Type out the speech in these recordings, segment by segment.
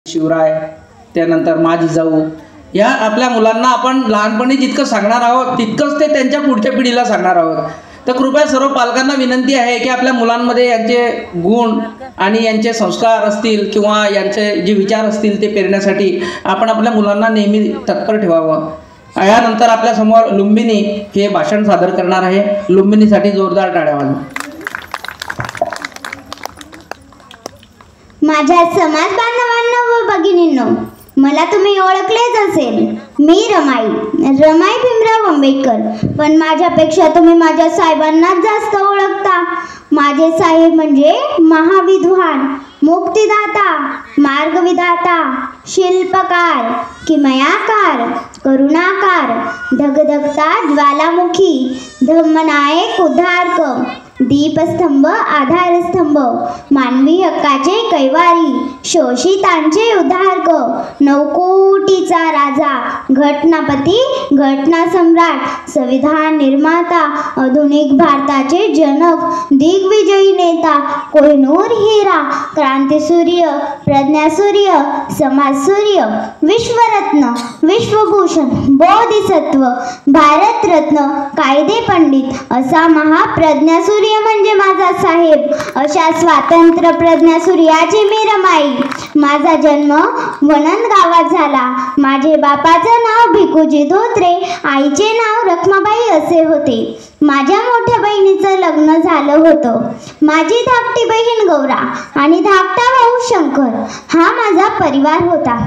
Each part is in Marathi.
शिवराय, त्यानंतर माझी जाऊ, या आपल्या मुलांना आपण लहानपणी जितकं सांगणार आहोत तितकंच ते त्यांच्या पुढच्या पिढीला सांगणार आहोत. तर कृपया सर्व पालकांना विनंती आहे की आपल्या मुलांमध्ये यांचे गुण आणि यांचे संस्कार असतील किंवा यांचे जे विचार असतील ते पेरण्यासाठी आपण आपल्या मुलांना नेहमी तत्पर ठेवावं. यानंतर आपल्यासमोर लुंबिनी हे भाषण सादर करणार आहे. लुंबिनीसाठी जोरदार टाळ्या वाजवा. माझ्या समाज बांधवांनो व भगिनींनो, मला तुम्ही ओळखलेच असेल. मी रमाई भीमराव आंबेडकर. पण माझ्यापेक्षा तुम्ही माझ्या साहेबांनाच जास्त ओळखता. माझे साहेब म्हणजे महाविद्वान, मुक्तिदाता, मार्गविधाता, शिल्पकार, किमयाकार, करुणाकार, धगधगता ज्वालामुखी, धम्मनायक उद्धारक, दीपस्तंभ आधारस्तंभ, मानवी हक्काचे कैवारी, शोषितांचे उद्धारक, नौकोटीचा राजा, घटनापती, घटना सम्राट, संविधान निर्माता, आधुनिक भारताचे जनक, दिग्विजयी नेता, कोहिनूर हिरा, क्रांतीसूर्य, प्रज्ञासूर्य, समाजसूर्य, विश्वरत्न, विश्वभूषण, बोधिसत्व, भारतरत्न, कायदे पंडित असा महाप्रज्ञासूर्य म्हणजे माझा साहेब. अशा स्वातंत्र्य प्रज्ञासूर्याची मी रमाई. माझा जन्म वनंद गावात झाला. माझे बापाचं नाव भिकूजी धोत्रे, आईचे नाव रखमाबाई असे होते. माझ्या मोठ्या बहिणीचं लग्न झालं होतं. माझी धाकटी बहीण गौरा आणि धाकटा भाऊ शंकर हा माझा परिवार होता.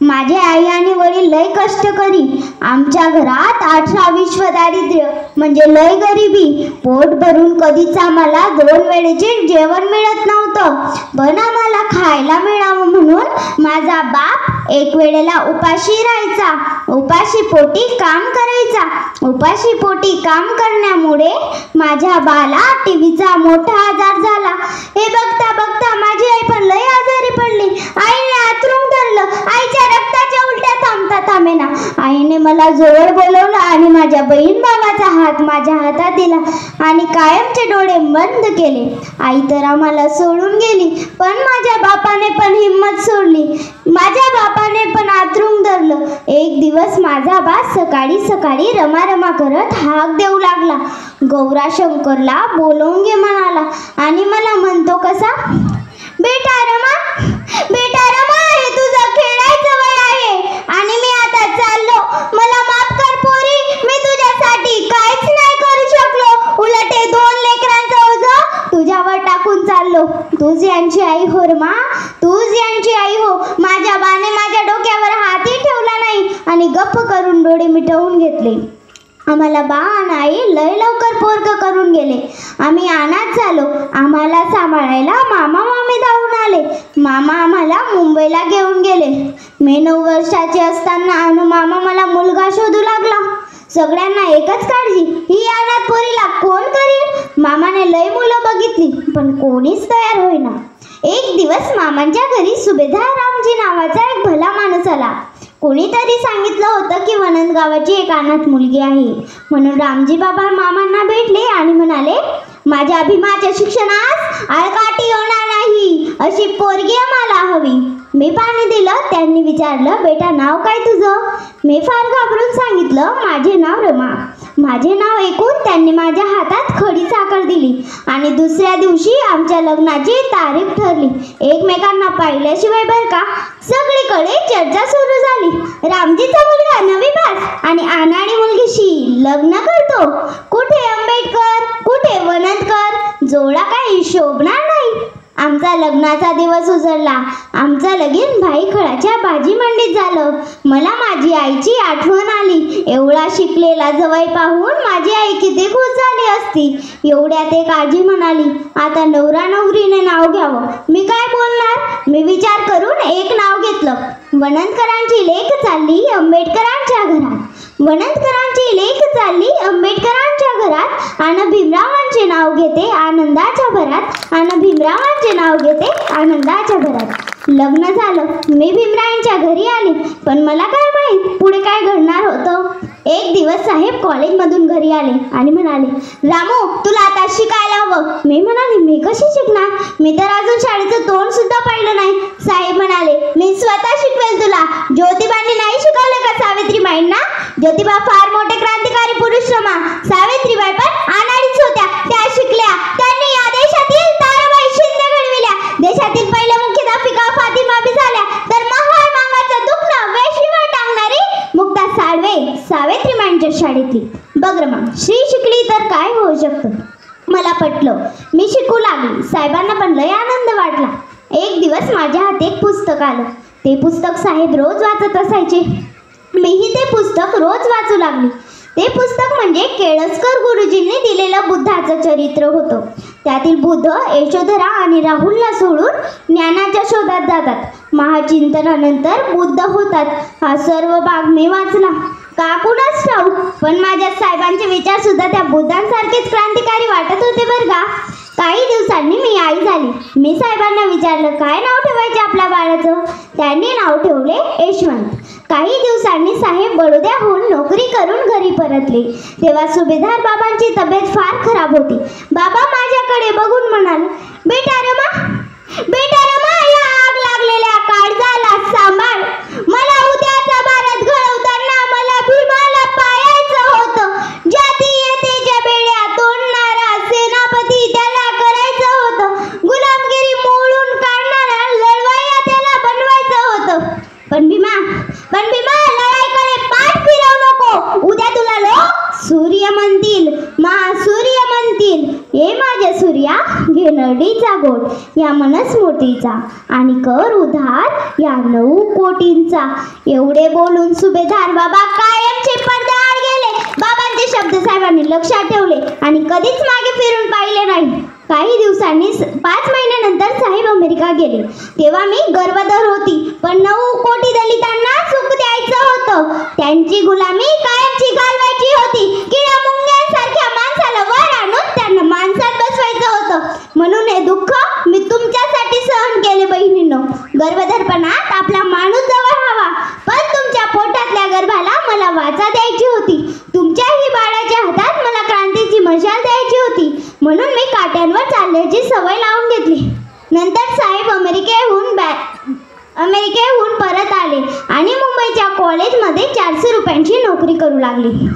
माझे आई आणि वडील लय कष्ट करी. आमच्या घरात 18 दारिद्र्य म्हणजे लय गरिबी. पोट भरून कधीच आम्हाला 2 वेळेचे जेवण मिळत नव्हतं. पण आम्हाला खायला मिळावं म्हणून माझा बाप एक वेळेला उपाशी राहायचा, उपाशी पोटी काम करायचा. उपाशी पोटी काम करण्यामुळे माझ्या बाला टीबीचा मोठा आजार झाला. हे बघता बघता माझी आई पण लय आजारी पडली. आईने आतरून धरलं. आईच्या रक्ताच्या उलट्या थांबता थांबेना. आईने मला जवळ बोलवलं आणि माझ्या बहीण भावाचा हात माझ्या हातात दिला आणि कायमचे डोळे बंद केले. आई तर आम्हाला सोडून गेली. पण माझ्या बापाने पण हिंमत सोडली. माझ्या बापाने पण आतरून धरलं. एक दिवस माझा बाप सकाळी सकाळी रमारमा करत हाक देऊ लागला. गौरा शंकरला बोलवून घे म्हणाला आणि मला म्हणतो कसा, बेटा रमा, बेटा रमा, हे तुझं खेळायचं वय आहे आणि मी आता चाललो. मला माफ कर पोरी, मी तुझ्यासाठी काहीच नाही करू शकलो. उलट हे 2 लेकरांचं ओझं तुझ्यावर टाकून चाललो. तूच यांची आई हो रमा, तूच यांची आई हो. माझ्या बाने माझ्या डोक्यावर हातही ठेवला नाही आणि गप्प करून डोळे मिटवून घेतले. आम्हाला बा आणि आई लय लवकर पोरग करून गेले. आम्ही अनाथ झालो. आम्हाला सांभाळायला मामा मामी धावून आले. मामा आम्हाला मुंबईला घेऊन गेले. मी 9 वर्षाची असताना मामा मला मुलगा शोधू लागला. सगळ्यांना एकच काळजी, ही अनाथ पोरीला कोण करील. मामाने लय मुलं बघितली पण कोणीच तयार होईना. एक दिवस मामांच्या घरी सुभेदार रामजी नावाचा एक भला माणूस आला. कोणीतरी सांगितलं होतं की वनंद गावाची एक अनाथ मुलगी आहे म्हणून रामजी बाबा मामांना भेटले आणि म्हणाले, माझ्या अभिमाच्या शिक्षणास आळकाठी होणार नाही अशी पोरगी आम्हाला हवी. मी पाणी दिलं. त्यांनी विचारलं, बेटा नाव काय तुझं. मी फार घाबरून सांगितलं, माझे नाव रमा. माझे नाव ऐकून त्यांनी माझ्या हातात खडी साखर दिली आणि दुसऱ्या दिवशी आमच्या लग्नाची तारीख ठरली. एकमेकांना पाहिल्याशिवाय बर का. सगळीकडे चर्चा सुरू झाली. रामजीचा मुलगा नवी पास आणि अनाडी मुलगीशी लग्न करतो. कुठे आंबेडकर, कुठे वनंदकर, जोडा काही शोभणार नाही. आमचा लग्नाचा दिवस उजळला. आमचं लगीन भाईखळाच्या भाजी मंडीत झालं. मला माझी आईची आठवण आली. एवढा शिकलेला जवळ पाहून माझी आई किती खुश झाली असती. एवढ्यात एक आजी म्हणाली, आता नवरा नवरीने नाव घ्यावं. मी काय बोलणार. मी विचार करून एक नाव घेतलं. वनंदकरांची लेक चालली आंबेडकरांच्या घरात. वनंदकरांची लेक चालली आंबेडकरांच्या घरात. आणि भीमरावांचे नाव घेते आनंदाच्या भरात. आणि भीमरावांचे नाव घेते आनंदाच्या भरात. लग्न झालं. मी भीमरावांच्या घरी आली. पण मला काय माहित पुढे काय घडणार होतं. एक दिवस साहेब कॉलेजमधून घरी आले आणि म्हणाले, रामू तुला आता शिकायला हवं. मी म्हणाले, मी कशी शिकणार. मी तर अजून शाळेचं तोंड सुद्धा पाहिलं नाही. साहेब म्हणाले, मी स्वतः ज्योतिबा फार मोठे क्रांतिकारी पुरुष श्रमा. सावित्रीबाई पण अनाडीच होत्या. त्या शिकल्या. त्यांनी या देशातील ताराबाई शिंदे घडविल्या. देशातील पहिल्या मुख्याध्यापिका फातिमाबी झाल्या. तर महाळ मांगाचं दुखणं वेशीवर टांगणारी मुक्ता साळवे सावित्रीबाईंच्या शाळेतली. बघ रमा, श्री शिकली तर काय होऊ शकतं. मला पटलं. मी शिकू लागली. साहेबांना पण लय आनंद वाटला. एक दिवस माझ्या हाती एक पुस्तक आलं. ते पुस्तक साहेब रोज वाचत असायचे. मीही ते पुस्तक रोज वाचू लागली. ते पुस्तक म्हणजे केळसकर गुरुजींनी दिलेलं बुद्धाचं चरित्र होतं. त्यातील बुद्ध यशोधरा आणि राहुलला सोडून ज्ञानाच्या शोधात जातात. महाचिंतनानंतर बुद्ध होतात. हा सर्व भाग मी वाचला. का कुणाच ठाऊक, पण माझ्या साहेबांचे विचार सुद्धा त्या बुद्धांसारखेच क्रांतिकारी वाटत होते बरं का. काही दिवसांनी मी आई झाली. मी साहेबांना विचारलं काय नाव ठेवायचे आपल्या बाळाचं. त्यांनी नाव ठेवले यशवंत. काही दिवसांनी साहेब बडोद्याहून नोकरी करून घरी परतले. तेव्हा सुभेदार बाबांची तब्येत फार खराब होती. बाबा माझ्याकडे बघून म्हणाले, बेटा रमा, या आग लागलेल्या काळजाला सांभाळ. मला उद्याचा भारत घडवताना मला भीमाला पायाचं होतं. जाती येतेच्या बेड्या तोडणारा सेनापती त्याला करायचं होतं. गुलामगिरी मोडून काढणारा लढवय्या त्याला बनवायचं होतं. पण भीमा लढाईकडे पाठ फिरवू नको. उद्या तुला लोक सूर्य म्हणतील, महासूर्य म्हणतील. हे माझ्या सूर्या, घे नरडीचा गोट या मनस्मृतीचा आणि कर उधार या 9 कोटींचा. एवढे बोलून सुभेदार बाबा कायमचे पडद्याआड गेले. बाबांचे शब्द साहेबांनी लक्षात ठेवले आणि कधीच मागे फिरून पाहिले नाही. काही दिवसांनी 5 महिन्यानंतर साहेब अमेरिका गेले. तेव्हा मी गर्भधर होती. पण 9 कोटी दलितांना सुख द्यायचं होतं. त्यांची गुलामी कायमची घालवायची होती. किडा मुंग्यांसारख्या माणसाला वर आणून त्यांना माणसात बसवायचं होतं. म्हणून हे दुःख मी तुमच्यासाठी सहन केले बहिणींनो. गर्भधरपणात आपला माणूस जवळ हवा, पण तुमच्या पोटातल्या गर्भाला मला वाचा द्यायची होती. तुमच्याही बाळाच्या हातात मला क्रांतीची मशाल द्यायची होती. म्हणून मी काट्यांवर चालण्याची सवय लावून घेतली. नंतर साहेब अमेरिकेहून परत आले आणि मुंबईच्या कॉलेजमध्ये 400 रुपयांची नोकरी करू लागली.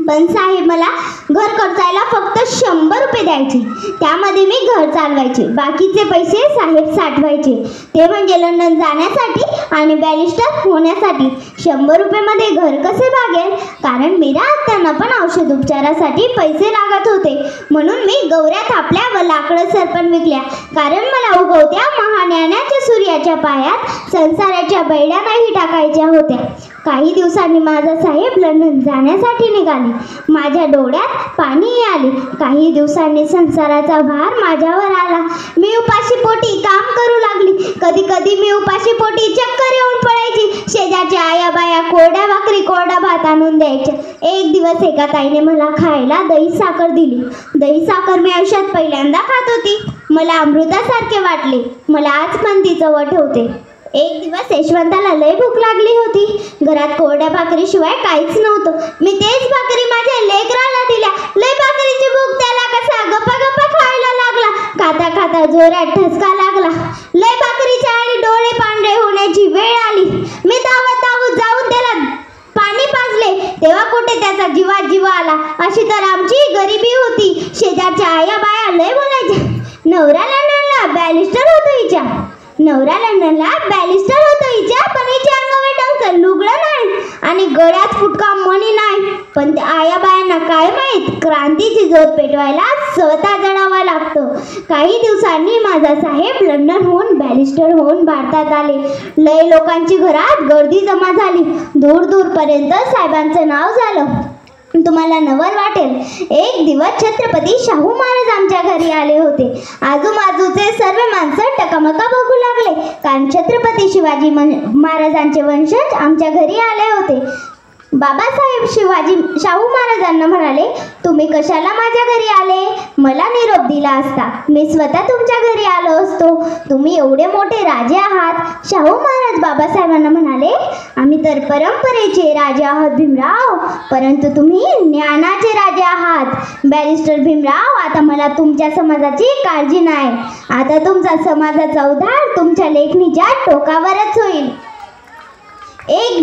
पण साहेब मला घर खर्चायला फक्त 100 रुपये द्यायचे. त्यामध्ये मी घर चालवायचे. बाकीचे पैसे साहेब साठवायचे. ते म्हणजे लंडन जाण्यासाठी आणि बॅरिस्टर होण्यासाठी. 100 रुपयेमध्ये घर कसे भागेल, कारण मीरा त्यांना पण औषध उपचारासाठी पैसे लागत होते. म्हणून मी गवऱ्या थापल्या व लाकडं सरपण विकल्या, कारण मला उगवत्या महाज्ञानाच्या सूर्याच्या पायात संसाराच्या बैड्या नाही टाकायच्या होत्या. काही दिवसांनी माझा साहेब लंडन जाण्यासाठी निघाले. माझ्या डोळ्यात पाणी आले. काही दिवसांनी संसाराचा भार माझ्यावर आला. मी उपाशी पोटी काम करू लागली. कधी कधी मी उपाशी पोटी चक्कर येऊन पडायची. शेजारच्या आया बाया कोरड्या भाकरी कोरडा भात आणून द्यायच्या. एक दिवस एका ताईने मला खायला दही साखर दिली. दही साखर मी आयुष्यात पहिल्यांदा खात होती. मला अमृतासारखे वाटले. मला आज पण ती चव आठवते. एक दिवस यशवंताला लय भूक लागली होती. घरात कोरड्या भाकरीशिवाय काहीच नव्हतं. मी तेच भाकरी माझ्या लेकराला दिल्या. लय भाकरीची भूक त्याला कसा गप्पा गप्पा खायला लागला. खाता खाता जोरात ठसका लागला. लय भाकरीच्या आणि डोळे पांढरे होण्याची वेळ आली. मी धावत जाऊन त्याला पाणी पाजले. तेव्हा कुठे त्याचा जीवा आला. अशी तर आमची गरिबी होती. शेजारच्या आया बाया लय बोलायच्या. नवरा लंडनला बॅरिस्टर होतो हिच्या, पण हिच्या अंगावर टंकचं लुगडं नाही आणि गळ्यात फुटका मणी नाही. पण त्या आया बायांना काय माहीत, क्रांतीची ज्योत पेटवायला स्वतः जळावं लागतं. काही दिवसांनी माझा साहेब लंडनहून बॅरिस्टर होऊन भारतात आले. लय लोकांची घरात गर्दी जमा झाली. दूरपर्यंत साहेबांचं नाव झालं. तुम्हाला नवल वाटेल, एक दिवस छत्रपती शाहू महाराज आमच्या घरी आले होते. आजूबाजूचे सर्व माणसं टकामका बघू लागले, कारण छत्रपती शिवाजी महाराजांचे वंशज आमच्या घरी आले होते. बाबासाहेब शाहू महाराजांना म्हणाले, तुम्ही कशाला माझ्या घरी आले? मला निरोप दिला असता मी स्वतः तुमच्या घरी आलो असतो. तुम्ही एवढे मोठे राजे आहात. शाहू महाराज बाबासाहेबांना म्हणाले, आम्ही तर परंपरेचे राजे आहात भीमराव, परंतु तुम्ही ज्ञानाचे राजे आहात. बॅरिस्टर भीमराव, आता मला तुमच्या समाजाची काळजी नाही. आता तुमचा समाजाचा उद्धार तुमच्या लेखणीच्या टोकावरच होईल. एक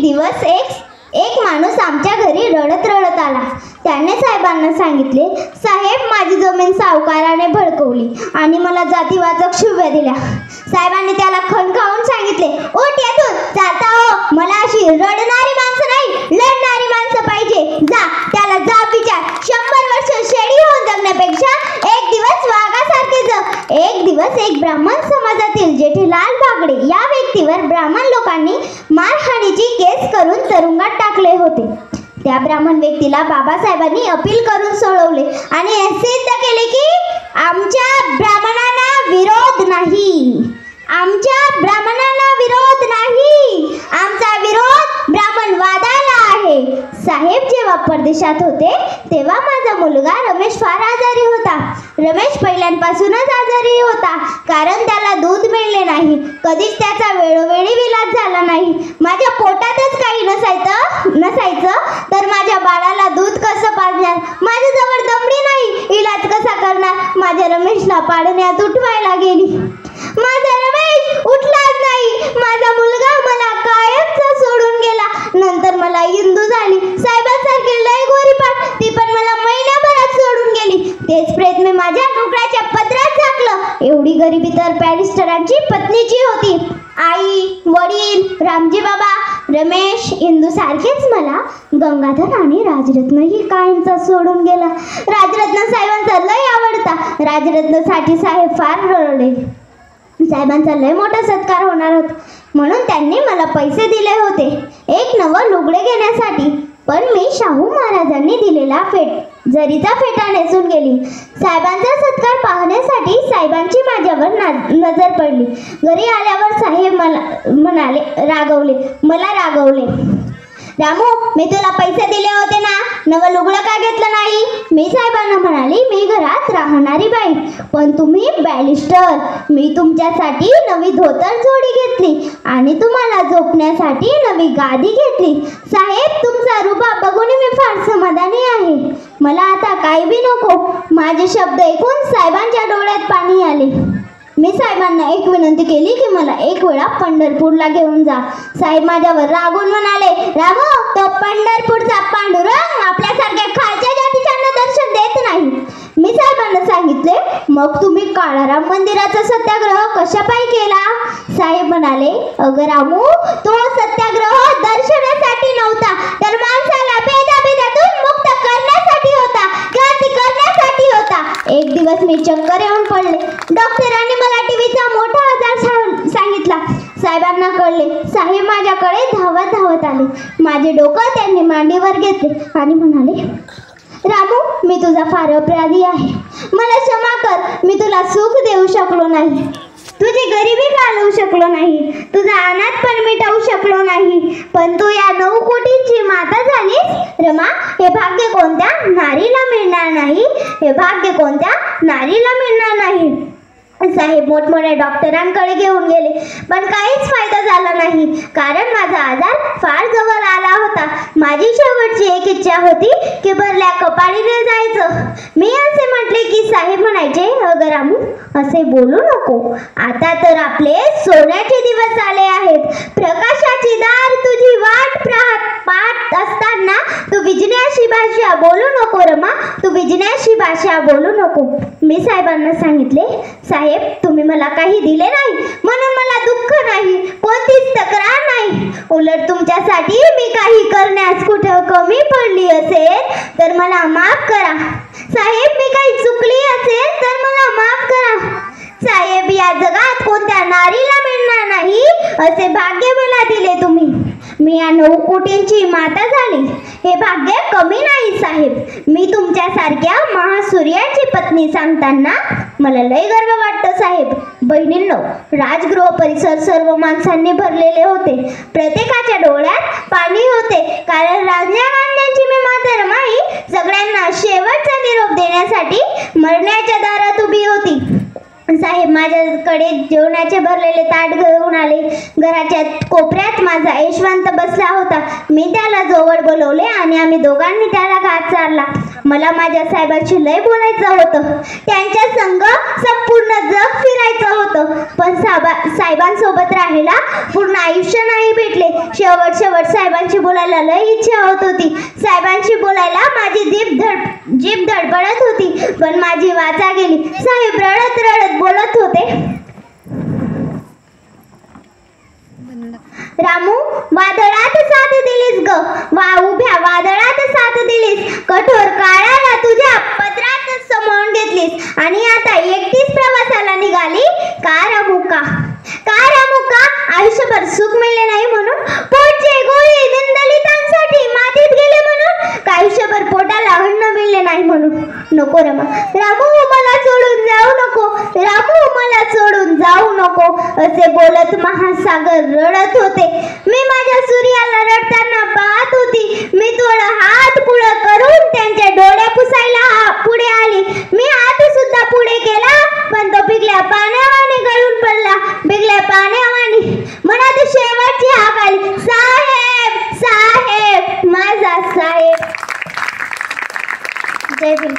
एक माणूस आमच्या घरी रडत रडत आला. त्याने साहेबांना सांगितले, साहेब, माझी जमीन सावकाराने भडकवली आणि मला जातीवाचक शिव्या दिल्या. साहेबांनी त्याला खणखावून सांगितले, उठ येथून, चालता हो. मला अशी रडणारी माणसं नाही, लढणारी माणसं पाहिजे. जा, त्याला जाब विचार. 100 वर्ष शेळी होऊन जगण्यापेक्षा एक दिवस वाघासारखे जग. एक दिवस एक ब्राह्मण समाजातील जेठीलाल बागडे या व्यक्तीवर ब्राह्मण लोकांनी मारहाणीची केस करून तुरुंगात टाकले होते. त्या ब्राह्मण व्यक्तीला बाबासाहेबांनी अपील करून सोडवले आणि हे सिद्ध केले की आमच्या ब्राह्मणांना विरोध नाही. आमच्या ब्राह्मणांना विरोध नाही. आमचा विरोध ब्राह्मणवादाला आहे. साहेब जेव्हा परदेशात होते तेव्हा माझा मुलगा रमेश फार आजारी होता. रमेश पहिल्यांपासूनच आजारी होता, कारण त्याला दूध मिळले नाही. कधीच त्याचा वेळोवेळी इलाज झाला नाही. माझ्या पोटातच काही नसायचं तर माझ्या बाळाला दूध कसं पाजणार? माझ्याजवळ दमडी नाही, इलाज कसा करणार? माझ्या रमेशला पाळण्यात उठवायला गेली. माझा रमेश उठलाच नाही. माझा मुलगा मला कायमचा सोडून गेला. नंतर मला इंदू झाली. साहेबांसारखी लय गोरीपाठ, ती पण मला महिन्याभरात सोडून गेली. तेच प्रेत मी माझ्या डोक्याच्या पदरात झाकलं. एवढी गरिबी तर पॅरिस्टरांची पत्नीची होती. आई, वडील, रामजी बाबा, रमेश, इंदू सारखेच मला गंगाधर आणि राजरत्नही कायमचा सोडून गेला. राजरत्न साहेबांचा लय आवडता. राजरत्नसाठी साहेब फार रडले. साहेबांचा लय मोठा सत्कार होणार होता म्हणून त्यांनी मला पैसे दिले होते एक नवं लुगडे घेण्यासाठी. पण मी शाहू महाराजांनी दिलेला जरीचा फेटा नेसून गेली. साहेबांचा सत्कार पाहण्यासाठी साहेबांची माझ्यावर नजर पडली. घरी आल्यावर साहेब मला रागवले. रामू, मी तुला पैसे दिले होते ना, नवं लुगडं का घेतलं नाही? मी साहेबांना म्हणाली, मी घरात राहणारी बाई, पण तुम्ही बॅरिस्टर. मी तुमच्यासाठी नवी धोतर जोडी घेतली आणि तुम्हाला झोपण्यासाठी नवी गादी घेतली. साहेब, तुमचा रुबाब बघून मी फार समाधानी आहे. मला आता काही बी नको. माझे शब्द ऐकून साहेबांच्या डोळ्यात पाणी आले. मी साहेबांना एक विनंती केली की मला एक वेळा पंढरपूरला घेऊन जा. साहेब माझ्यावर रागून म्हणाले, रामू, तो पंढरपूरचा पांडुरंग आपल्यासारख्या खालच्या जातीच्यांना दर्शन देत नाही. मी साहेबांना सांगितले, मग तुम्ही काळाराम मंदिराचा सत्याग्रह कशापायी केला? साहेब म्हणाले, अगं रामू, तो सत्याग्रह दर्शनासाठी नव्हता, तर माणसाला भेदाभेदातून मुक्त करण्यासाठी होता, क्रांती करण्यासाठी होता. एक दिवस मी चक्कर येऊन पडले. डॉक्टरांनी मला टीव्हीचा मोठा आजार सांगितला. साहेबांना कळले. साहेब माझ्याकडे धावत आले. माझे डोकं त्यांनी मांडीवर घेतले आणि म्हणाले, रामू, मी तुझा फार अपराधी आहे. मला क्षमा कर. मी तुला सुख देऊ शकलो नाही, तुझी गरिबी घालवू शकलो नाही, तुझा अनाथपण मिटवू शकलो नाही, पण तू या 9 कोटींची माता झालीस. रमा, हे भाग्य कोणत्या नारीला मिळणार नाही. हे भाग्य कोणत्या नारीला मिळणार नाही. साहेब मोठमोठ्या डॉक्टरांकडे घेऊन गेले, पण काहीच फायदा झाला नाही, कारण माझा आजार फार जवळ आला होता. माझी शेवटची एक इच्छा होती की भरल्या कपाळीने जायचं. मी असे म्हटले की साहेब म्हणायचे, अगं रामू, असे बोलू नको. आता तर आपले सोन्याचे दिवस आले आहेत. प्रकाशाची दार तुझी वाट पाहत असताना तू विजण्याची भाषा बोलू नको. रमा, तू विजण्याची भाषा बोलू नको. मी साहेबांना सांगितले, साहेब, तुम्ही मला काही दिले नाही म्हणून मला दुःख नाही, कोणतीच तक्रार नाही. उलट तुमच्यासाठी मी काही करण्यास कुठं कमी पडली असेल तर मला माफ करा. साहेब, मी काही चुकली असेल तर मला माफ करा. साहेब, या जगात कोणत्या नारीला मिळणार नाही असे भाग्य मला दिले तुम्ही. मी या 9 कोटींची माता झाली. हे भाग्य कमी नाही साहेब. मी तुमच्यासारख्या महासूर्याची पत्नी सांगताना मला लय गर्व वाटतो साहेब. बहिणींनो, राजगृह परिसर सर्व माणसांनी भरलेले होते. प्रत्येकाच्या डोळ्यात पाणी होते, कारण रांजण्या गांध्यांची मी माता रमाई सगळ्यांना शेवटचा निरोप देण्यासाठी मरण्याच्या दारात उभी होती. साहेब माझ्याकडे जेवणाचे भरलेले ताट घेऊन आले. घराच्या कोपऱ्यात माझा माझा यशवंत बसला होता. मी त्याला जवळ बोलवले आणि आम्ही दोघांनी त्याला घात चारला. मला माझ्या साहेबांशी लय बोलायचं होतं. त्यांच्या संग संपूर्ण जग फिरायचं होतं. पण साहेबांसोबत राहायला पूर्ण आयुष्य नाही भेटले. शेवट साहेबांशी बोलायला लय इच्छा होत होती. साहेबांशी बोलायला माझी जीभ धडपडत होती. पण माझी वाचा गेली. साहेब रडत रडत बोलत होते. रामू, वादळात साथ दिलीस ग, उभ्या वादळात साथ दिलीस, कठोर काळाला तुझ्या पदरात समावून घेतलीस आणि आता एकटीच प्रवासाला निघाली. का रामुका, का रामुका? आयुष्यभर सुख मिळले नाही म्हणून, पोटचे गोळे दलितांसाठी मातीत गेले म्हणून, का आयुष्यभर पोटाला अन्न मिळले नाही म्हणून? नको रमा, रामू मला सोडून जाऊ नको, रामू मला सोडून जाऊ नको, असे बोलत महासागर रडत होते. मी माझ्या सूर्याला रडताना पाहत होती. मी थोडं हात पुढे करून त्यांच्या डोळे पुसायला पुढे आली. मी हात सुद्धा पुढे केला, पण तो पिकल्या पाण्यावाने गळून पडला. पिकल्या पाण्यावाने मनात शेवटची हाक आली, साहेब, साहेब, माझा साहेब. जय भीम.